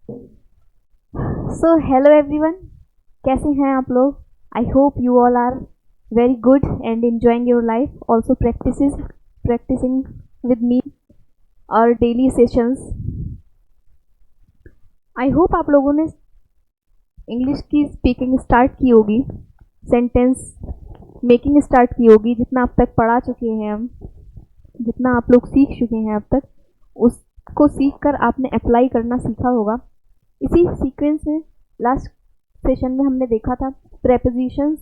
So hello everyone, कैसे हैं आप लोग? I hope you all are very good and enjoying your life, also practicing with me और daily sessions. I hope आप लोगों ने इंग्लिश की स्पीकिंग स्टार्ट की होगी, सेंटेंस मेकिंग स्टार्ट की होगी. जितना अब तक पढ़ा चुके हैं हम, जितना आप लोग सीख चुके हैं अब तक, उसको सीख कर आपने अप्लाई करना सीखा होगा. इसी सीक्वेंस में लास्ट सेशन में हमने देखा था prepositions,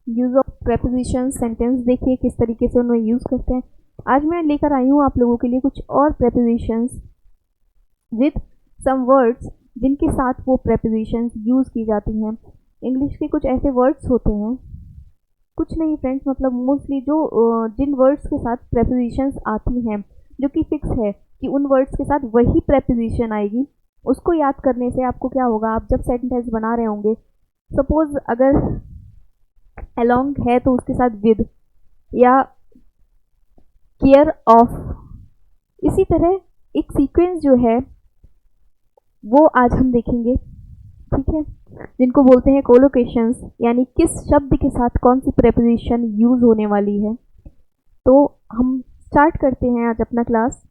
use of prepositions, sentence देखिए किस तरीके से उन्हें यूज करते हैं. आज मैं लेकर आई हूँ आप लोगों के लिए कुछ और प्रेपोजिशंस विथ सम वर्ड्स जिनके साथ वो प्रेपोजिशंस यूज की जाती हैं. इंग्लिश के कुछ ऐसे वर्ड्स होते हैं, कुछ नहीं फ्रेंड्स, मतलब मोस्टली जो जिन वर्ड्स के साथ प्रेपोजिशंस आती हैं, जो कि फिक्स है कि उन वर्ड्स के साथ वही प्रेपोजिशन आएगी. उसको याद करने से आपको क्या होगा, आप जब सेंटेंस बना रहे होंगे, सपोज अगर अलोंग है तो उसके साथ विद या केयर ऑफ, इसी तरह एक सीक्वेंस जो है वो आज हम देखेंगे. ठीक है, जिनको बोलते हैं कोलोकेशंस, यानी किस शब्द के साथ कौन सी प्रेपोजिशन यूज होने वाली है. तो हम स्टार्ट करते हैं आज अपना क्लास.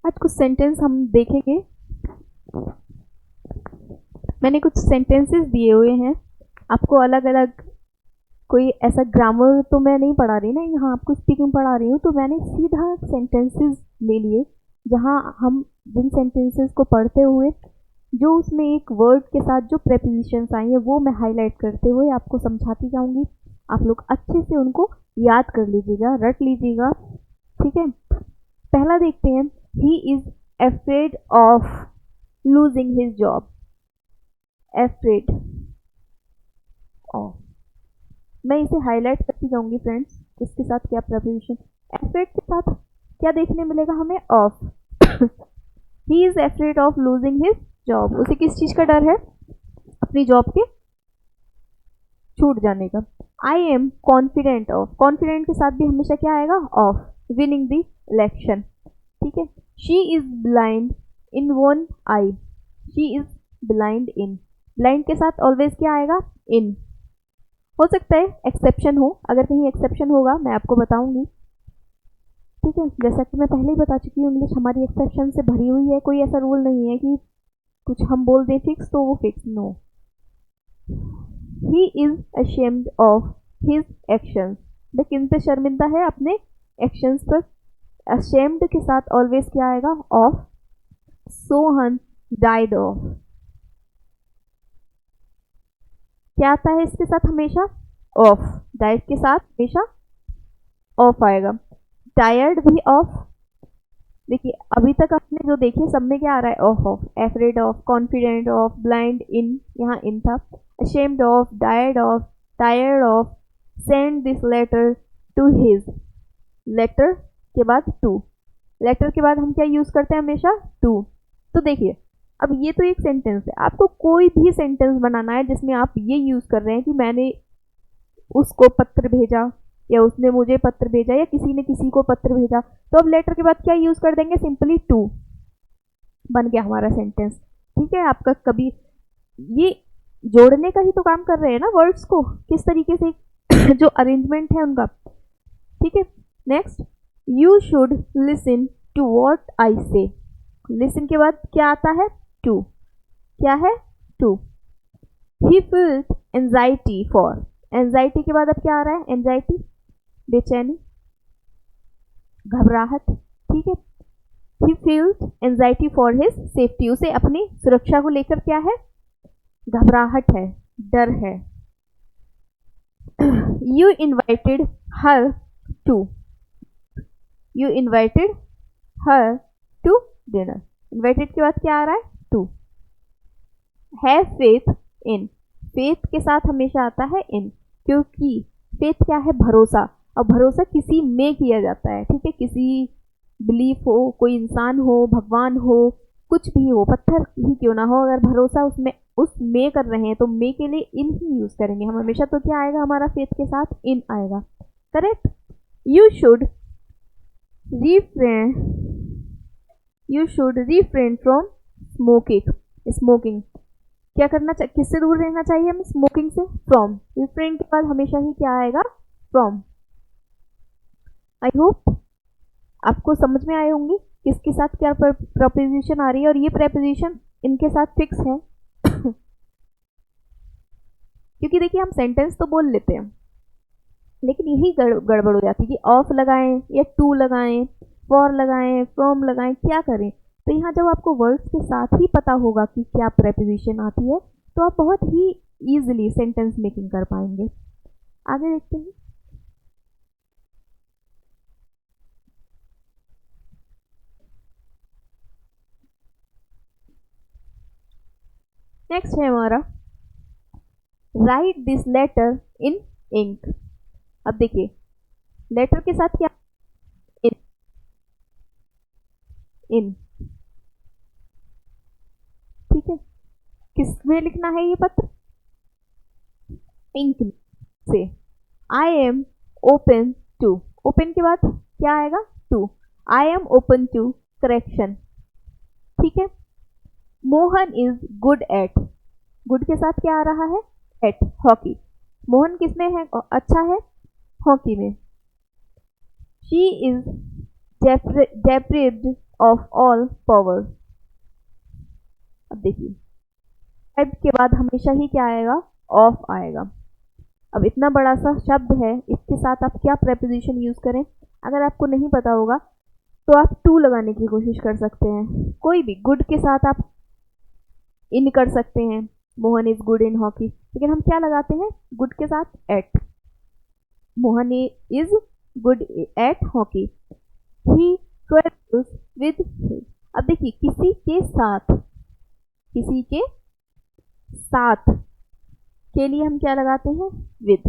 आज कुछ सेंटेंस हम देखेंगे. मैंने कुछ सेंटेंसेस दिए हुए हैं आपको, अलग अलग. कोई ऐसा ग्रामर तो मैं नहीं पढ़ा रही ना, यहाँ आपको स्पीकिंग पढ़ा रही हूँ, तो मैंने सीधा सेंटेंसेस ले लिए, जहाँ हम जिन सेंटेंसेस को पढ़ते हुए जो उसमें एक वर्ड के साथ जो प्रेपोजिशंस आई है वो मैं हाईलाइट करते हुए आपको समझाती जाऊंगी. आप लोग अच्छे से उनको याद कर लीजिएगा, रट लीजिएगा. ठीक है, पहला देखते हैं. He is afraid of losing his job. Afraid of, मैं इसे हाईलाइट करती जाऊंगी फ्रेंड्स, इसके साथ क्या प्रेपोजिशन. अफ्रेड के साथ क्या देखने मिलेगा हमें? Of. He is afraid of losing his job. उसे किस चीज का डर है? अपनी जॉब के छूट जाने का. I am confident of, confident के साथ भी हमेशा क्या आएगा? ऑफ. Winning the election. ठीक है. She is blind in one I. She is blind in, blind के साथ ऑलवेज क्या आएगा? इन. हो सकता है एक्सेप्शन हो, अगर कहीं एक्सेप्शन होगा मैं आपको बताऊंगी. ठीक है, जैसा कि मैं पहले ही बता चुकी हूँ, इंग्लिश हमारी एक्सेप्शन से भरी हुई है. कोई ऐसा रूल नहीं है कि कुछ हम बोल दें फिक्स तो वो fix. No. He is ashamed of his actions. वह किन पे शर्मिंदा है? अपने एक्शंस पर. अशेम्ड के साथ ऑलवेज क्या आएगा? ऑफ. सोहन डाइड ऑफ, क्या आता है इसके साथ? हमेशा ऑफ. डाइड के साथ हमेशा ऑफ आएगा. टायर्ड भी ऑफ. देखिए अभी तक आपने जो देखे सब में क्या आ रहा है? Of of. Afraid of, confident of, blind in, यहाँ इन था. Ashamed of, tired of, tired of, send this letter to his. Letter के बाद टू. लेटर के बाद हम क्या यूज करते हैं? हमेशा टू. तो देखिए अब ये तो एक सेंटेंस है, आपको कोई भी सेंटेंस बनाना है जिसमें आप ये यूज कर रहे हैं कि मैंने उसको पत्र भेजा, या उसने मुझे पत्र भेजा, या किसी ने किसी को पत्र भेजा. तो अब लेटर के बाद क्या यूज कर देंगे? Simply to. बन गया हमारा सेंटेंस. ठीक है, आपका कभी ये जोड़ने का ही तो काम कर रहे हैं ना, वर्ड्स को किस तरीके से जो अरेंजमेंट है उनका. ठीक है. Next, you should listen to what I say. Listen के बाद क्या आता है? टू. क्या है? To. He feels anxiety for. Anxiety के बाद अब क्या आ रहा है? एंजाइटी, बेचैनी, घबराहट. ठीक है. ही feels anxiety for his safety. उसे अपनी सुरक्षा को लेकर क्या है? घबराहट है, डर है. You invited her to. You invited her to dinner. Invited के बाद क्या आ रहा है? To. Have faith in. Faith के साथ हमेशा आता है इन, क्योंकि फेथ क्या है? भरोसा. और भरोसा किसी में किया जाता है. ठीक है, किसी बिलीफ हो, कोई इंसान हो, भगवान हो, कुछ भी हो, पत्थर ही क्यों ना हो, अगर भरोसा उसमें उस मे कर रहे हैं तो मे के लिए इन ही यूज करेंगे हम हमेशा। तो क्या आएगा हमारा फेथ के साथ? इन आएगा। Correct. You should refrain you should refrain from smoking क्या करना चाहिए? किससे दूर रहना चाहिए हमें? स्मोकिंग से। फ्रॉम, रिफ्रेन के बाद हमेशा ही क्या आएगा? फ्रॉम। आई होप आपको समझ में आए होंगी किसके साथ क्या प्रपोजिशन आ रही है, और ये प्रपोजिशन इनके साथ फिक्स है क्योंकि देखिए हम सेंटेंस तो बोल लेते हैं लेकिन यही गड़बड़ हो जाती है कि ऑफ लगाएं या टू लगाएं, फॉर लगाएं, फ्रॉम लगाएं, क्या करें। तो यहाँ जब आपको वर्ड्स के साथ ही पता होगा कि क्या प्रेपोजिशन आती है तो आप बहुत ही इजीली सेंटेंस मेकिंग कर पाएंगे। आगे देखते हैं। नेक्स्ट है हमारा write this letter in ink. अब देखिए लेटर के साथ क्या? इन। ठीक है, किस में लिखना है ये पत्र? इंक से। I am open to, open के बाद क्या आएगा? To. I am open to correction. ठीक है। Mohan is good at, good के साथ क्या आ रहा है? Eight, hockey. मोहन किसमें है? अच्छा है हॉकी में। She is deprived of all power. अब देखिए एड के बाद हमेशा ही क्या आएगा? ऑफ आएगा। अब इतना बड़ा सा शब्द है, इसके साथ आप क्या प्रेपोजिशन यूज करें? अगर आपको नहीं पता होगा तो आप टू लगाने की कोशिश कर सकते हैं। कोई भी गुड के साथ आप इन कर सकते हैं, Mohan is good in hockey, लेकिन हम क्या लगाते हैं? गुड के साथ at. Mohan is good at hockey. He travels with. अब देखिए किसी के साथ, किसी के साथ के लिए हम क्या लगाते हैं? विद।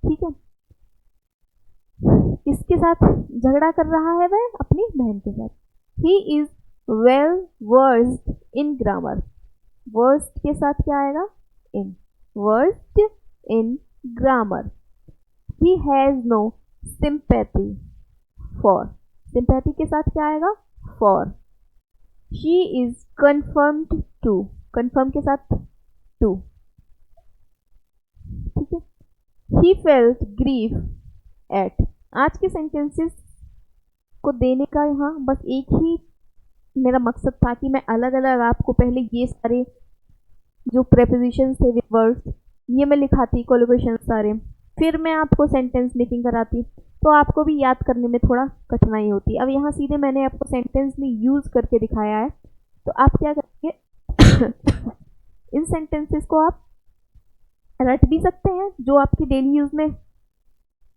ठीक है। किसके साथ झगड़ा कर रहा है वह? अपनी बहन के साथ। He is well versed in grammar. Versed के साथ क्या आएगा? In. Versed in grammar. He has no sympathy for, sympathy के साथ क्या आएगा? For. She is confirmed to, confirm के साथ टू। ठीक है। He felt grief at. आज के सेंटेंसेस को देने का यहाँ बस एक ही मेरा मकसद था कि मैं अलग अलग आपको पहले ये सारे जो प्रेपोजिशंस थे विद वर्ड्स ये मैं लिखाती, कोलोकेशन सारे, फिर मैं आपको सेंटेंस मेकिंग कराती, तो आपको भी याद करने में थोड़ा कठिनाई होती। अब यहाँ सीधे मैंने आपको सेंटेंस में यूज करके दिखाया है, तो आप क्या करेंगे इन सेंटेंसेस को आप रट भी सकते हैं, जो आपकी डेली यूज में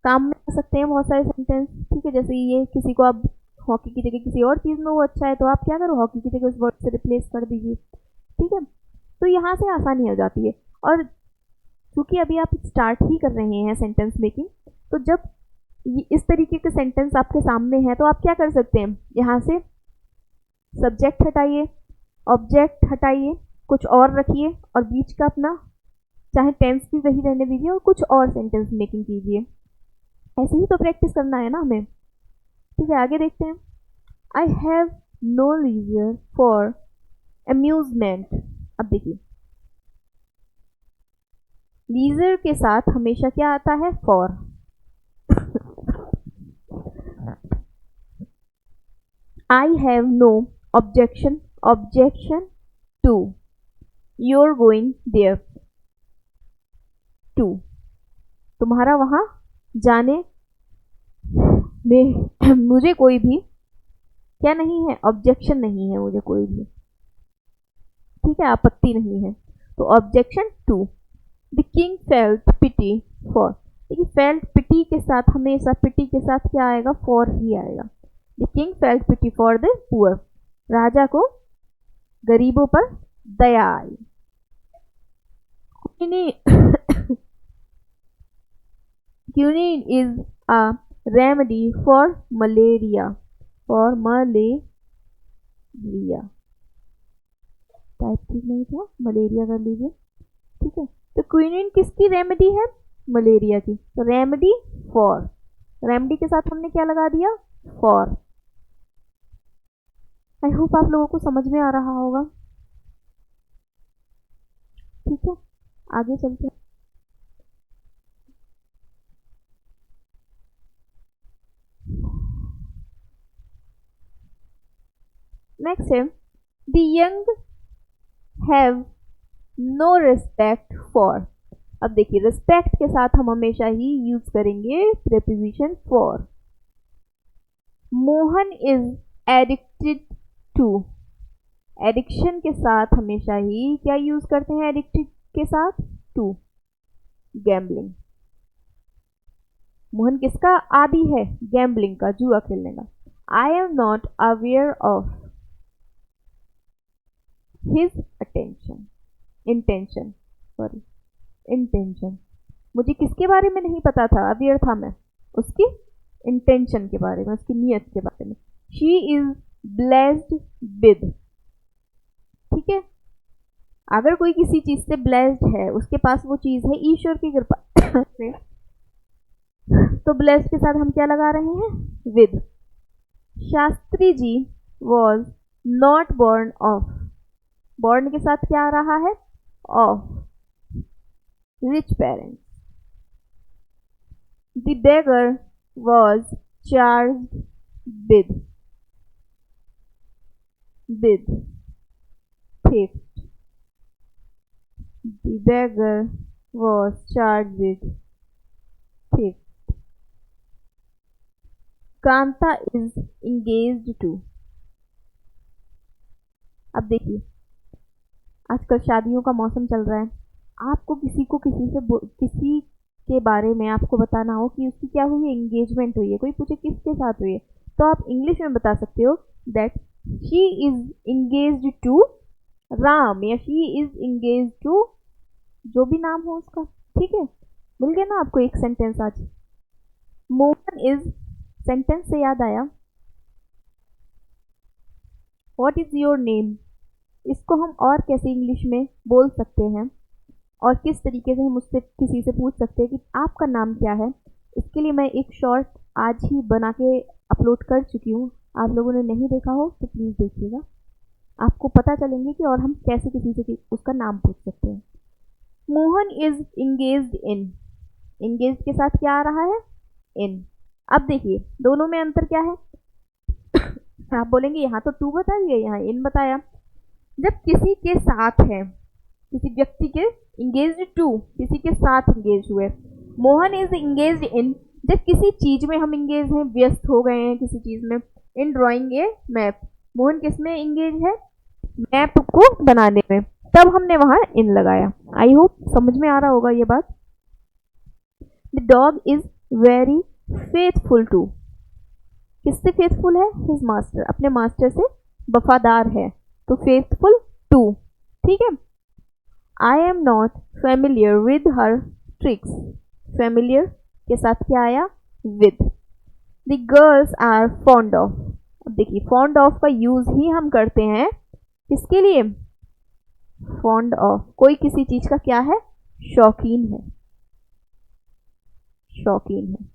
काम में आ सकते हैं बहुत सारे सेंटेंस। ठीक है, जैसे ये किसी को आप हॉकी की जगह किसी और चीज़ में वो अच्छा है तो आप क्या करो? हॉकी की जगह उस वर्ड से रिप्लेस कर दीजिए। ठीक है, तो यहाँ से आसानी हो जाती है। और क्योंकि अभी आप स्टार्ट ही कर रहे हैं सेंटेंस मेकिंग, तो जब इस तरीके के सेंटेंस आपके सामने हैं तो आप क्या कर सकते हैं? यहाँ से सब्जेक्ट हटाइए, ऑब्जेक्ट हटाइए, कुछ और रखिए और बीच का अपना चाहे टेंस भी वही रहने दीजिए और कुछ और सेंटेंस मेकिंग कीजिए। ऐसे ही तो प्रैक्टिस करना है ना हमें। ठीक है, आगे देखते हैं। I have no leisure for amusement. अब देखिए लीजर के साथ हमेशा क्या आता है? For. I have no objection to your going there to. तुम्हारा वहां जाने में मुझे कोई भी क्या नहीं है? ऑब्जेक्शन नहीं है मुझे कोई भी। ठीक है, आपत्ति नहीं है। तो objection to. The king felt pity for. देखिए फेल्ट पिटी के साथ हमेशा पिटी के साथ क्या आएगा? फॉर ही आएगा। The king felt pity for the poor. राजा को गरीबों पर दया आई। Quinine is a remedy for malaria, for malaria. Type ठीक नहीं था, मलेरिया कर लीजिए। ठीक है, तो क्विनिन किसकी रेमेडी है? मलेरिया की। तो रेमेडी फॉर, रेमेडी के साथ हमने क्या लगा दिया? फॉर। आई होप आप लोगों को समझ में आ रहा होगा। ठीक है, आगे चलते हैं। नेक्स्ट है the young have no respect for. अब देखिए, रिस्पेक्ट के साथ हम हमेशा ही यूज करेंगे preposition for. Mohan is addicted to, addiction के साथ हमेशा ही क्या यूज करते हैं एडिक्टेड के साथ? To, gambling. मोहन किसका आदि है? गैम्बलिंग का, जुआ खेलने का। आई am not aware of his attention, intention, sorry intention. मुझे किसके बारे में नहीं पता था, अवेयर था मैं उसकी इंटेंशन के बारे में, उसकी नियत के बारे में। शी इज ब्लेस्ड विद, ठीक है, अगर कोई किसी चीज से ब्लेस्ड है, उसके पास वो चीज है ईश्वर की कृपा से, तो ब्लेस्ड के साथ हम क्या लगा रहे हैं? With. Shastri ji was not born of, born के साथ क्या आ रहा है? Of rich parents. The beggar was charged with theft. The beggar was charged with theft. Kanta is engaged to। अब देखिए, आजकल शादियों का मौसम चल रहा है। आपको किसी किसी के बारे में आपको बताना हो कि उसकी क्या हुई है, एंगेजमेंट हुई है, कोई पूछे किसके साथ हुई है, तो आप इंग्लिश में बता सकते हो that she is engaged to Ram, या शी इज इंगेज टू जो भी नाम हो उसका। ठीक है, मिल गया ना आपको एक सेंटेंस आज। मोहन इज, सेंटेंस से याद आया, व्हाट इज योर नेम, इसको हम और कैसे इंग्लिश में बोल सकते हैं और किस तरीके से हम उससे किसी से पूछ सकते हैं कि आपका नाम क्या है। इसके लिए मैं एक शॉर्ट आज ही बना के अपलोड कर चुकी हूँ। आप लोगों ने नहीं देखा हो तो प्लीज़ देखिएगा, आपको पता चलेंगे कि और हम कैसे किसी से उसका नाम पूछ सकते हैं। Mohan is engaged in, engage के साथ क्या आ रहा है? इन। अब देखिए दोनों में अंतर क्या है? आप बोलेंगे यहाँ तो टू बता दिया, यहाँ इन बताया। जब किसी के साथ है, किसी व्यक्ति के, इंगेज्ड टू, किसी के साथ इंगेज हुए। मोहन इज इंगेज्ड इन, जब किसी चीज में हम इंगेज हैं, व्यस्त हो गए हैं किसी चीज में। इन ड्राइंग ए मैप, मोहन किसमें इंगेज है? मैप को बनाने में, तब हमने वहां इन लगाया। आई होप समझ में आ रहा होगा ये बात। The dog is very faithful to, किससे फेथफुल है? हिज मास्टर, अपने मास्टर से वफादार है, तो फेथफुल टू। ठीक है। I am not familiar with her tricks, familiar के साथ क्या आया? With. The girls are fond of, अब देखिए फॉन्ड ऑफ का यूज ही हम करते हैं किसके लिए? फॉन्ड ऑफ, कोई किसी चीज का क्या है? शौकीन है, शौकीन है,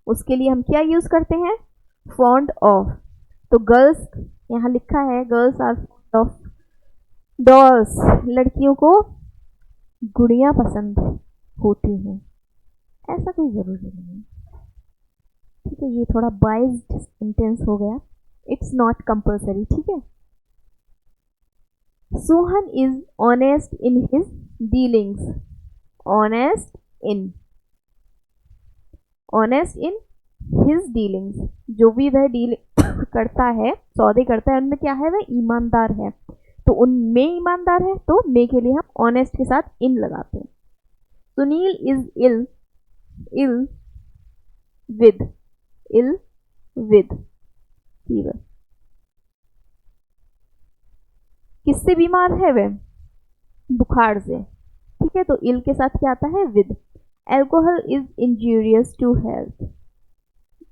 उसके लिए हम क्या यूज करते हैं? Fond of. तो गर्ल्स, यहाँ लिखा है girls are fond of dolls, लड़कियों को गुड़ियां पसंद होती हैं, ऐसा कोई जरूरी नहीं। ठीक है, ये थोड़ा बाइज्ड सेंटेंस हो गया, इट्स नॉट कंपल्सरी। ठीक है। Sohan is honest in his dealings, honest in, honest in his dealings, जो भी वह डील करता है, सौदे करता है, उनमें क्या है? वह ईमानदार है, तो उनमें ईमानदार है, तो मे के लिए हम ऑनेस्ट के साथ इन लगाते हैं। Sunil is ill, ill with, ill with fever, किससे बीमार है वह? बुखार से। ठीक है, तो इल के साथ क्या आता है? With. Alcohol is injurious to health,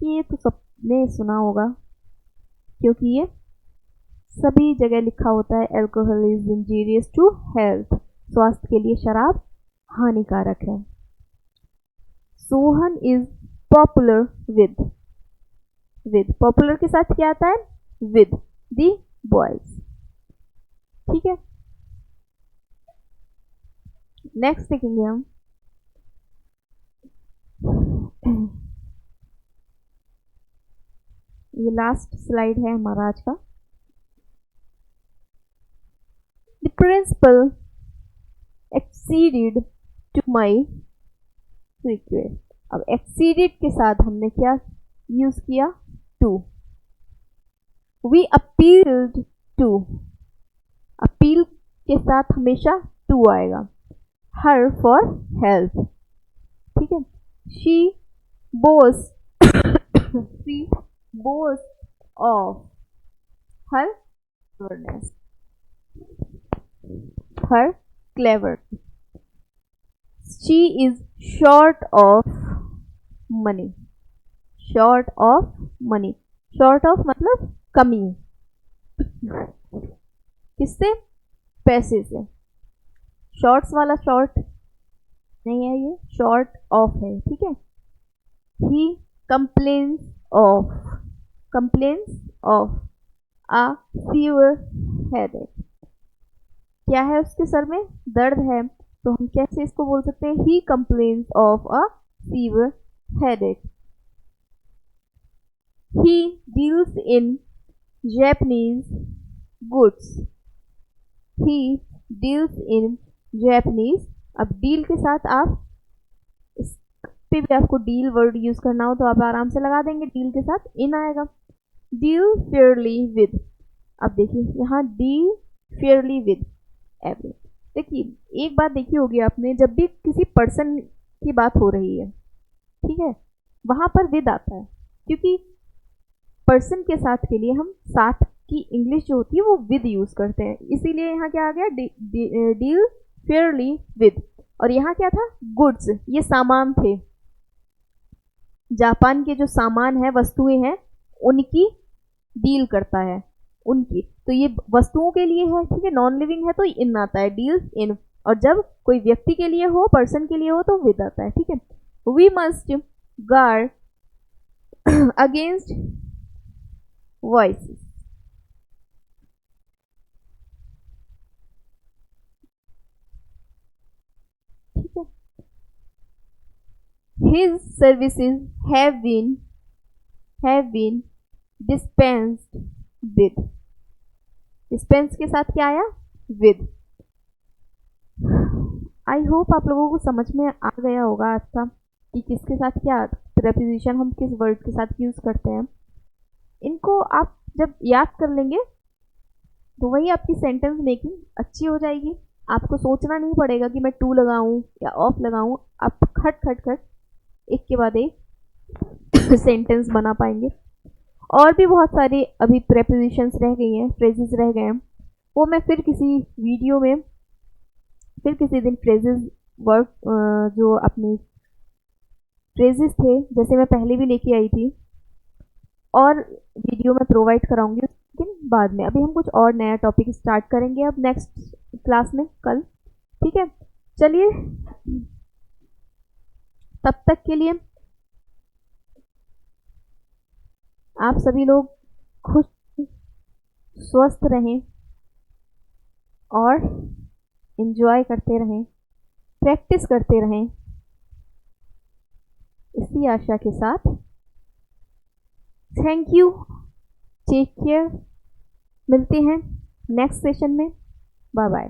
ये तो सबने सुना होगा क्योंकि ये सभी जगह लिखा होता है alcohol is injurious to health, स्वास्थ्य के लिए शराब हानिकारक है। Sohan is popular with popular के साथ क्या आता है, विद दी बॉयज। ठीक है, नेक्स्ट देखेंगे हम। ये लास्ट स्लाइड है हमारा आज का। The principal acceded to my request. अब एक्सीडेड के साथ हमने क्या यूज किया, to. We appealed to, appeal के साथ हमेशा टू आएगा। हर फॉर हेल्प, ठीक है। She Bose she Bose of her cleverness, her clever. She is short of money, short of money, short of मतलब कमी, किससे, पैसे से। शॉर्ट्स वाला शॉर्ट नहीं है, ये शॉर्ट ऑफ है, ठीक है। He complains of a severe headache, क्या है उसके सर में, दर्द है, तो हम कैसे इसको बोल सकते हैं, he complains of a severe headache. He deals in Japanese goods, he deals in Japanese। अब डील के साथ आप इस पे भी आपको डील वर्ड यूज करना हो तो आप आराम से लगा देंगे, डील के साथ इन आएगा। डील फेयरली विद, अब देखिए यहाँ डील फेयरली विद एवरी। देखिए एक बात देखी होगी आपने, जब भी किसी पर्सन की बात हो रही है, ठीक है, वहां पर विद आता है, क्योंकि पर्सन के साथ के लिए हम साथ की इंग्लिश जो होती है वो विद यूज करते हैं, इसीलिए यहाँ क्या आ गया, डील फेयरली विद। और यहाँ क्या था, गुड्स, ये सामान थे, जापान के जो सामान है, वस्तुएं हैं, उनकी डील करता है, उनकी, तो ये वस्तुओं के लिए है, ठीक है, नॉन लिविंग है तो इन आता है, डील्स इन। और जब कोई व्यक्ति के लिए हो, पर्सन के लिए हो, तो विद आता है, ठीक है। We must guard against voices, ठीक है। His services have been dispensed with, dispense के साथ क्या आया, with। आई होप आप लोगों को समझ में आ गया होगा आज का कि किसके साथ क्या प्रेपोजिशन हम किस वर्ड के साथ यूज करते हैं। इनको आप जब याद कर लेंगे तो वही आपकी सेंटेंस मेकिंग अच्छी हो जाएगी। आपको सोचना नहीं पड़ेगा कि मैं टू लगाऊं या ऑफ लगाऊं, आप खट खट खट एक के बाद एक सेंटेंस बना पाएंगे। और भी बहुत सारी अभी प्रेपोजिशंस रह गई हैं, फ्रेजेस रह गए हैं, वो मैं फिर किसी वीडियो में, फिर किसी दिन फ्रेजेस वर्ड जो अपनी फ्रेजेस थे जैसे मैं पहले भी लेके आई थी, और वीडियो में प्रोवाइड कराऊंगी, लेकिन बाद में। अभी हम कुछ और नया टॉपिक स्टार्ट करेंगे अब नेक्स्ट क्लास में कल, ठीक है। चलिए तब तक के लिए आप सभी लोग खुश स्वस्थ रहें और एंजॉय करते रहें, प्रैक्टिस करते रहें, इसी आशा के साथ थैंक यू, टेक केयर, मिलते हैं नेक्स्ट सेशन में, बाय बाय।